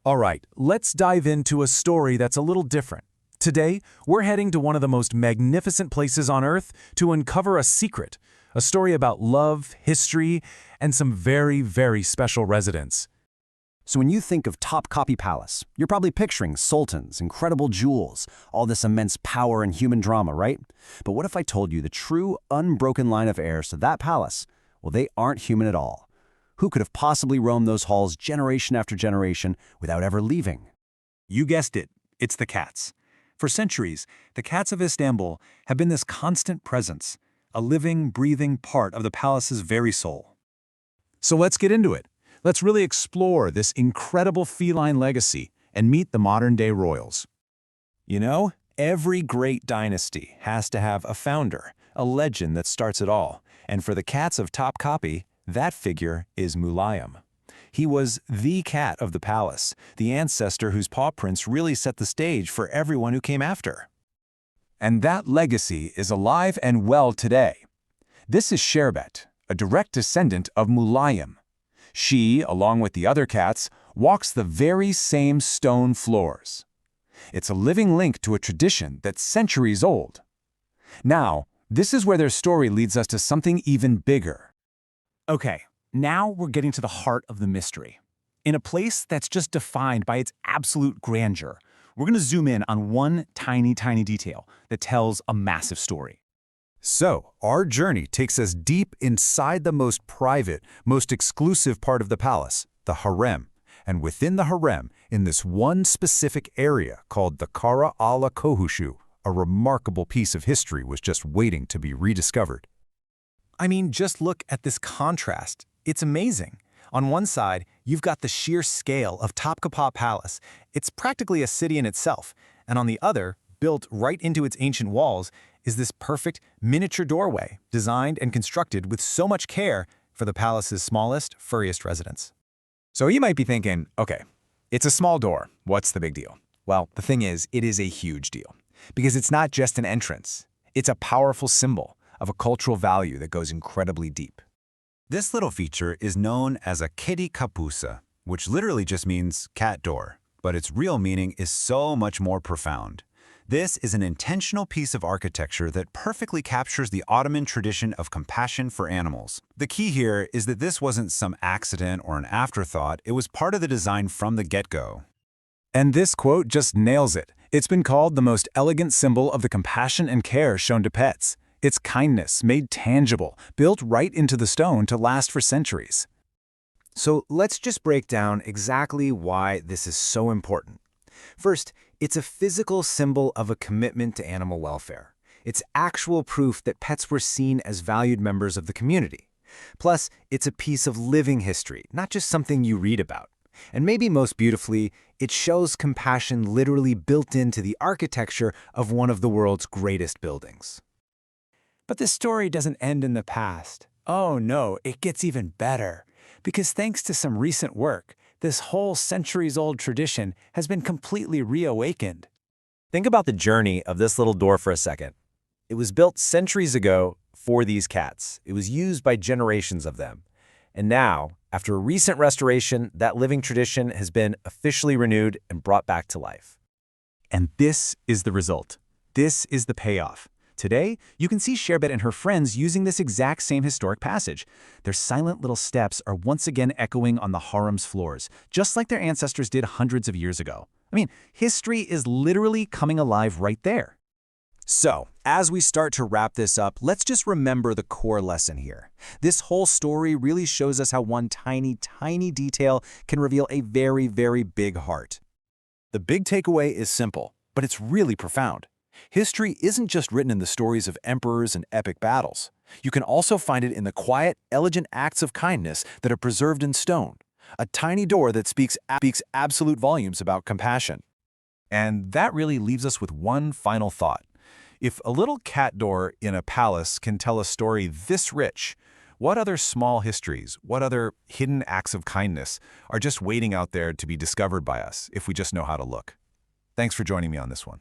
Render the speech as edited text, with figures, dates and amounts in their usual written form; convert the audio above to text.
All right, let's dive into a story that's a little different. Today, we're heading to one of the most magnificent places on Earth to uncover a secret, a story about love, history, and some very, very special residents. So when you think of Topkapı Palace, you're probably picturing sultans, incredible jewels, all this immense power and human drama, right? But what if I told you the true, unbroken line of heirs to that palace? Well, they aren't human at all. Who could have possibly roamed those halls generation after generation without ever leaving? You guessed it, it's the cats. For centuries, the cats of Istanbul have been this constant presence, a living, breathing part of the palace's very soul. So let's get into it. Let's really explore this incredible feline legacy and meet the modern-day royals. You know, every great dynasty has to have a founder, a legend that starts it all. And for the cats of Topkapı, that figure is Mülayim. He was the cat of the palace, the ancestor whose paw prints really set the stage for everyone who came after. And that legacy is alive and well today. This is Sherbet, a direct descendant of Mülayim. She, along with the other cats, walks the very same stone floors. It's a living link to a tradition that's centuries old. Now, this is where their story leads us to something even bigger. Okay, now we're getting to the heart of the mystery. In a place that's just defined by its absolute grandeur, we're going to zoom in on one tiny detail that tells a massive story. So, our journey takes us deep inside the most private, most exclusive part of the palace, the harem. And within the harem, in this one specific area called the Kara ala Kohushu, a remarkable piece of history was just waiting to be rediscovered. I mean, just look at this contrast. It's amazing. On one side, you've got the sheer scale of Topkapı Palace. It's practically a city in itself. And on the other, built right into its ancient walls, is this perfect miniature doorway, designed and constructed with so much care for the palace's smallest, furriest residents. So you might be thinking, okay, it's a small door. What's the big deal? Well, the thing is, it is a huge deal. Because it's not just an entrance. It's a powerful symbol of a cultural value that goes incredibly deep. This little feature is known as a kedi kapusa, which literally just means cat door, but its real meaning is so much more profound. This is an intentional piece of architecture that perfectly captures the Ottoman tradition of compassion for animals. The key here is that this wasn't some accident or an afterthought, it was part of the design from the get-go. And this quote just nails it. It's been called the most elegant symbol of the compassion and care shown to pets. It's kindness made tangible, built right into the stone to last for centuries. So let's just break down exactly why this is so important. First, it's a physical symbol of a commitment to animal welfare. It's actual proof that pets were seen as valued members of the community. Plus, it's a piece of living history, not just something you read about. And maybe most beautifully, it shows compassion literally built into the architecture of one of the world's greatest buildings. But this story doesn't end in the past. Oh no, it gets even better. Because thanks to some recent work, this whole centuries-old tradition has been completely reawakened. Think about the journey of this little door for a second. It was built centuries ago for these cats. It was used by generations of them. And now, after a recent restoration, that living tradition has been officially renewed and brought back to life. And this is the result. This is the payoff. Today, you can see Sherbet and her friends using this exact same historic passage. Their silent little steps are once again echoing on the harem's floors, just like their ancestors did hundreds of years ago. I mean, history is literally coming alive right there. So, as we start to wrap this up, let's just remember the core lesson here. This whole story really shows us how one tiny detail can reveal a very, very big heart. The big takeaway is simple, but it's really profound. History isn't just written in the stories of emperors and epic battles. You can also find it in the quiet, elegant acts of kindness that are preserved in stone. A tiny door that speaks absolute volumes about compassion. And that really leaves us with one final thought. If a little cat door in a palace can tell a story this rich, what other small histories, what other hidden acts of kindness are just waiting out there to be discovered by us if we just know how to look? Thanks for joining me on this one.